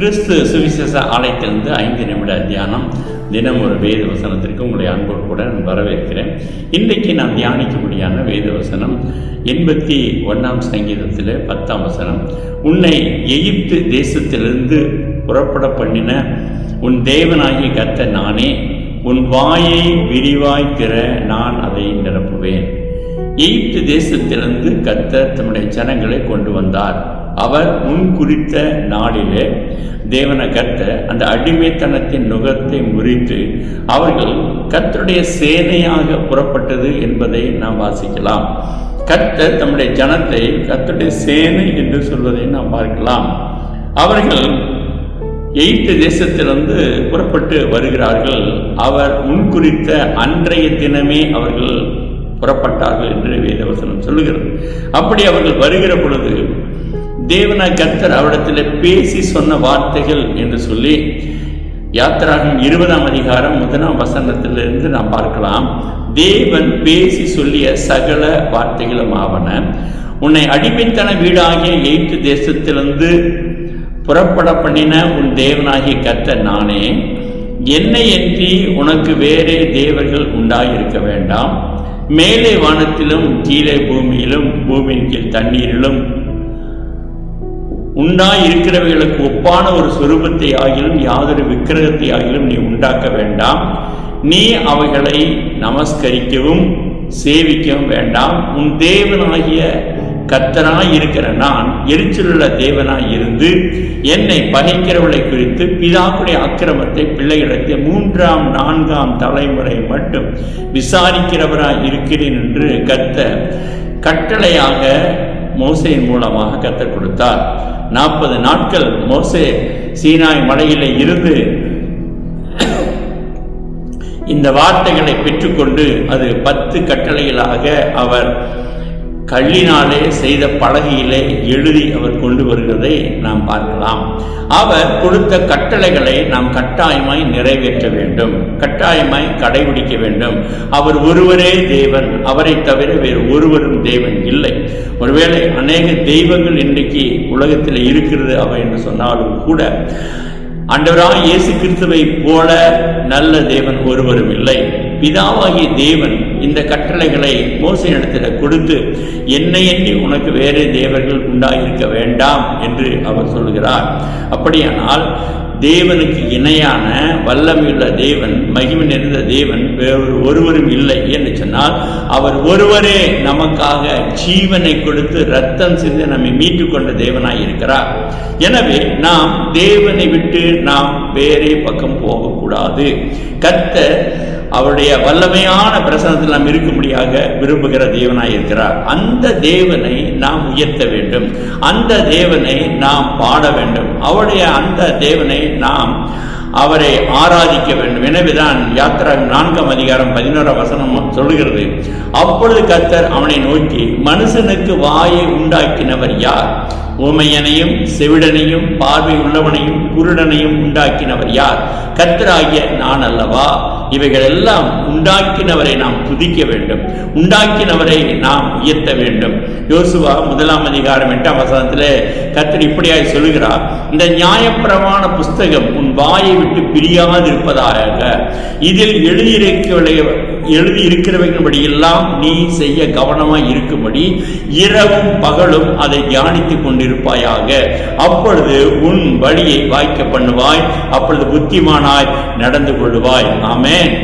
கிறிஸ்து சுவிசேஷ ஆலயத்திலிருந்து 5 நிமிட தியானம். தினம் ஒரு வேத வசனத்திற்கு உங்களுடைய அன்போடு கூட நான் வரவேற்கிறேன். இன்றைக்கு நான் தியானிக்கும்படியான வேத வசனம் 81 சங்கீதத்தில் 10 வசனம். உன்னை எகிப்து தேசத்திலிருந்து புறப்பட பண்ணின உன் தேவனாகிய கர்த்தர் நானே, உன் வாயை விரிவாய் திற, நான் அதை நிரப்புவேன். எகிப்து தேசத்திலிருந்து கர்த்தர் தம்முடைய ஜனங்களை கொண்டு வந்தார். அவர் முன் குறித்த நாளிலே தேவன கர்த்தர் அந்த அடிமைத்தனத்தின் நுகத்தை முறித்து அவர்கள் கர்த்தருடைய சேனையாக புறப்பட்டது என்பதை நாம் வாசிக்கலாம். கர்த்தர் தம்முடைய ஜனத்தை கர்த்தருடைய சேனை என்று சொல்வதை நாம் பார்க்கலாம். அவர்கள் எகிப்து தேசத்திலிருந்து புறப்பட்டு வருகிறார்கள். அவர் முன்குறித்த அன்றைய தினமே அவர்கள் புறப்பட்டார்கள் என்று வேதவசனம் சொல்லுகிறது. அப்படி அவர்கள் வருகிற பொழுது தேவன கர்த்தர் அவரிடத்தில் பேசி சொன்ன வார்த்தைகள் என்று சொல்லி யாத்திராகமம் 20 அதிகாரம் 1 வசனத்திலிருந்து நாம் பார்க்கலாம். தேவன் பேசி சொல்லிய சகல வார்த்தைகளும் ஆவன. உன்னை அடிமைத்தன வீடாகிய எகிப்து தேசத்திலிருந்து புறப்பட பண்ணின உன் தேவனாகிய கர்த்தர் நானே, என்னை அன்றி உனக்கு வேறே தேவர்கள் உண்டாயிருக்க வேண்டாம். மேலே வானத்திலும் கீழே பூமியிலும் பூமியின் கீழ் தண்ணீரிலும் உண்டாயிருக்கிறவைகளுக்கு ஒப்பான ஒரு சொரூபத்தை ஆகிலும் யாதொரு விக்கிரகத்தை ஆகிலும் நீ உண்டாக்க வேண்டாம். நீ அவைகளை நமஸ்கரிக்கவும் சேவிக்கவும் வேண்டாம். உன் தேவனாகிய கர்த்தராய் இருக்கிற நான் எரிச்சலுள்ள தேவனாய் இருந்து என்னை பகைக்கிறவளை குறித்து பிதாக்குடைய அக்கிரமத்தை பிள்ளைகளிடத்தில் 3ஆம் 4ஆம் தலைமுறை மட்டும் விசாரிக்கிறவராய் இருக்கிறேன் என்று கர்த்தர் கட்டளையாக மோசேயின் மூலமாக கர்த்தர் கொடுத்தார். 40 நாட்கள் மோசே சீனாய் மலையிலே இருந்து இந்த வார்த்தைகளை பெற்றுக்கொண்டு அது 10 கட்டளைகளாக அவர் கல்லினாலே செய்த பலகையிலே எழுதி அவர் கொண்டு வருகிறதை நாம் பார்க்கலாம். அவர் கொடுத்த கட்டளைகளை நாம் கட்டாயமாய் நிறைவேற்ற வேண்டும், கட்டாயமாய் கடைபிடிக்க வேண்டும். அவர் ஒருவரே தேவன், அவரை தவிர வேறு ஒருவரும் தேவன் இல்லை. ஒருவேளை அநேக தெய்வங்கள் இன்றைக்கு உலகத்தில் இருக்கிறது அவை என்று சொன்னாலும் கூட ஆண்டவராகிய இயேசு கிறிஸ்துவை போல நல்ல தேவன் ஒருவரும் இல்லை. பிதாவாகிய தேவன் இந்த கட்டளைகளை மோசேயிடத்தில் கொடுத்து என்னை எண்ணி உனக்கு வேறு தேவர்கள் உண்டாயிருக்க வேண்டாம் என்று அவர் சொல்கிறார். அப்படியானால் தேவனுக்கு இணையான வல்லமையுள்ள தேவன், மகிமை நிறைந்த தேவன் வேறு ஒருவரும் இல்லை என்று சொன்னால் அவர் ஒருவரே நமக்காக ஜீவனை கொடுத்து ரத்தம் சிந்தி நம்மை மீட்டு கொண்ட தேவனாய் இருக்கிறார். எனவே நாம் தேவனை விட்டு நாம் வேறே பக்கம் போகக்கூடாது. கர்த்தர் அவருடைய வல்லமையான பிரசனத்தில் நாம் இருக்கும்படியாக விரும்புகிற தேவனாய் இருக்கிறார். அந்த தேவனை நாம் உயர்த்த வேண்டும், அந்த தேவனை நாம் பாட வேண்டும், அவருடைய அந்த தேவனை நாம் அவரை ஆராதிக்க வேண்டும். எனவேதான் யாத்திராகமம் 4 அதிகாரம் 11 வசனம் சொல்லுகிறது, அப்பொழுது கர்த்தர் அவனை நோக்கி, மனுஷனுக்கு வாயை உண்டாக்கினவர் யார்? ஊமையனையும் செவிடனையும் பார்வை உள்ளவனையும் குருடனையும் உண்டாக்கினவர் யார்? கர்த்தராகிய நான் அல்லவா? இவைகள் எல்லாம் உண்டாக்கினவரை நாம் துதிக்க வேண்டும், உண்டாக்கினவரை நாம் உயர்த்த வேண்டும். யோசுவா 1 அதிகாரம் 8 வசனத்திலே கர்த்தர் இப்படியாய் சொல்லுகிறார், இந்த நியாயப்பிரமாண புஸ்தகம் உன் வாயை விட்டு பிரியாதிருப்பதாக, இதில் எழுதியிருக்கிறவைகளின்படி எல்லாம் நீ செய்ய கவனமாய் இருக்கும்படி இரவும் பகலும் அதை தியானித்துக் கொண்டிருப்பாயாக. அப்பொழுது உன் வழியை வாய்க்க பண்ணுவாய், அப்பொழுது புத்திமானாய் நடந்து கொள்ளுவாய். ஆமென்.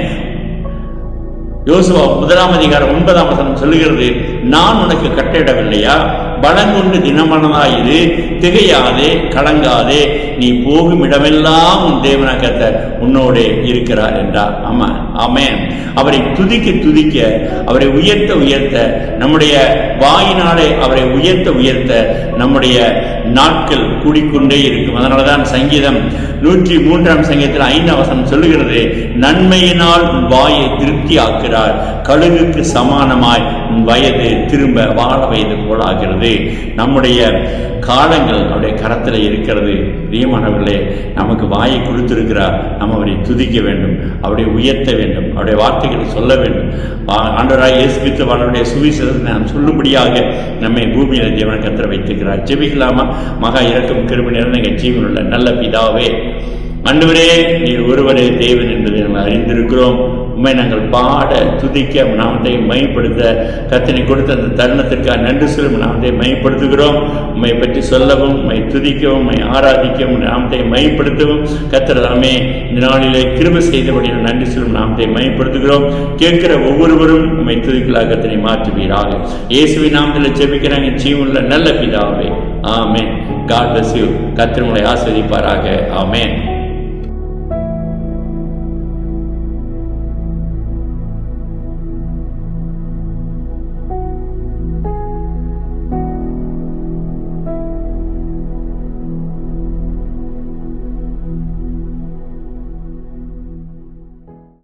யோசுவா 1 அதிகாரம் 9 வசனம் சொல்லுகிறது, நான் உனக்கு கட்டளையிடவில்லையா? பலங்கொண்டு தினமனதாயிரு, திகையாதே, கலங்காதே, நீ போகும் இடமெல்லாம் உன் தேவனாகிய கர்த்தர் உன்னோடே இருக்கிறார் என்றார். ஆமென். அவரை துதிக்க துதிக்க, அவரை உயர்த்த உயர்த்த, நம்முடைய வாயினாலே அவரை உயர்த்த உயர்த்த நம்முடைய நாட்கள் கூடிக்கொண்டே இருக்கும். அதனாலதான் சங்கீதம் 103 சங்கீதத்தில் 5 வசனம் சொல்லுகிறது, நன்மையினால் உன் வாயை திருப்தி ஆக்கிறார், கழுகுக்கு சமானமாய் உன் வயது திரும்ப வாழ வயது போலாகிறது. நம்முடைய காலங்கள் அவருடைய கரத்தில் இருக்கிறது. பிரியமானவர்களே, நமக்கு வாயை கொடுத்திருக்கிறார். நாம் அவரை துதிக்க வேண்டும், அவரை உயர்த்த வேண்டும், அவருடைய வார்த்தைகளை சொல்ல வேண்டும். ஆண்டவராய் இயேசு கிறிஸ்துவினுடைய சுவிசேஷத்தை நாம் சொல்லும்படியாக நம்மை பூமியில தேவன் கர்த்தர் வைத்திருக்கிறார். ஜெபிக்கலாமா? மகா இரக்கம் கிருபை நிறைந்த எங்கள் ஜீவனுள்ள நல்ல பிதாவே, ஆண்டவரே, நீர் ஒருவரே தேவன் என்பதை நாங்கள் அறிந்திருக்கிறோம். உண்மை நாங்கள் பாட, துதிக்க, நாமத்தை மையப்படுத்த கர்த்தனை கொடுத்த அந்த தருணத்திற்காக நன்றி சொல்லும் நாமத்தை மையப்படுத்துகிறோம். உண்மை பற்றி சொல்லவும், உண்மை துதிக்கவும், உண்மை ஆராதிக்கவும், நாமத்தை மையப்படுத்தவும் கர்த்தர் தாமே இந்த நாளிலே கிருபை செய்தபடி நன்றி சொல்லும் நாமத்தை மையப்படுத்துகிறோம். கேட்கிற ஒவ்வொருவரும் உண்மை துதிக்கலாக கர்த்தனை மாற்றுவீராக. இயேசுவின் நாமத்தில் ஜெபிக்கிறாங்க ஜீவனுள்ள நல்ல பிதாவே. ஆமென். God bless you. கர்த்தர் உங்களை ஆசீர்வதிப்பாராக. ஆமென்.